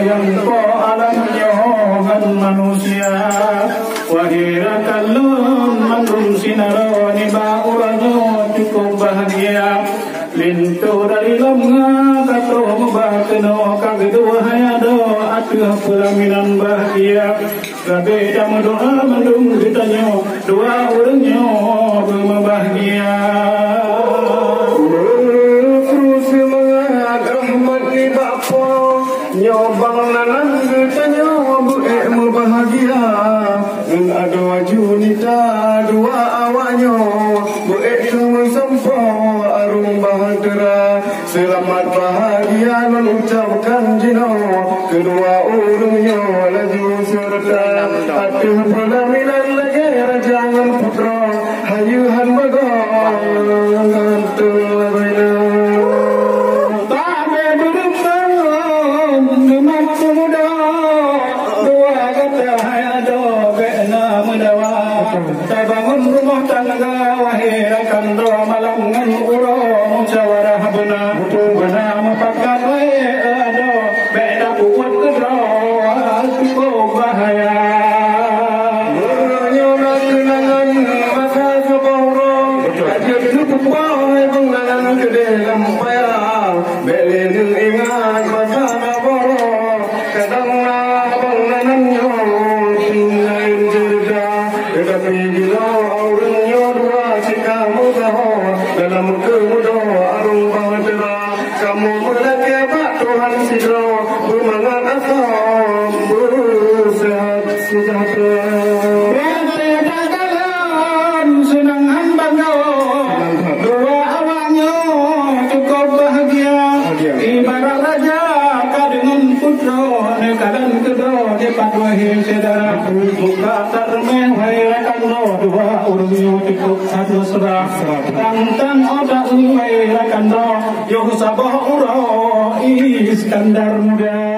yang ko alam nyohan manusia wahira kalun mandum sinaro ni bauranyo cukup bahagia lintu dari lomga kato mubakeno kagedua hayado atuh pelaminan bahagia gabe damu doa mandum ditanyo doa urangnya berbahagia terus semangat rahmat ni bapa nyobang nanan ditanyo berbahagia dan ada wajunita dua awaknya berikut sampo arung bahagia selamat bahagia mengucapkan jino kedua urungnya laju serta atuh pelaminan lagi jangan putra hayuhan bagon tulabina tabe berumpan gemak muda dua kata hayado bena mudawa tabangun rumah tangga wahirakan doa malam ngan uro musyawarah benar benar mepakat wae ado beda buat kedro aku bahaya nyoba kenangan masa seboro aja dulu bae pengangan gede lampaya belen ingat masa seboro kadang pengangan nyo tinggal jerda tetapi bila orangnya dua kamu tahu dalam kemudo arung bahtera kamu melaki pak Tuhan sidro bermangat asam bersehat sejahtera berada dalam senang hambanya dua awaknya cukup bahagia ibarat raja dengan putra nekadan kedua depan wahai saudara buka termeh wahai dua urungnya cukup satu serah tantang otak wahai rakanda yo sabah uro Iskandar muda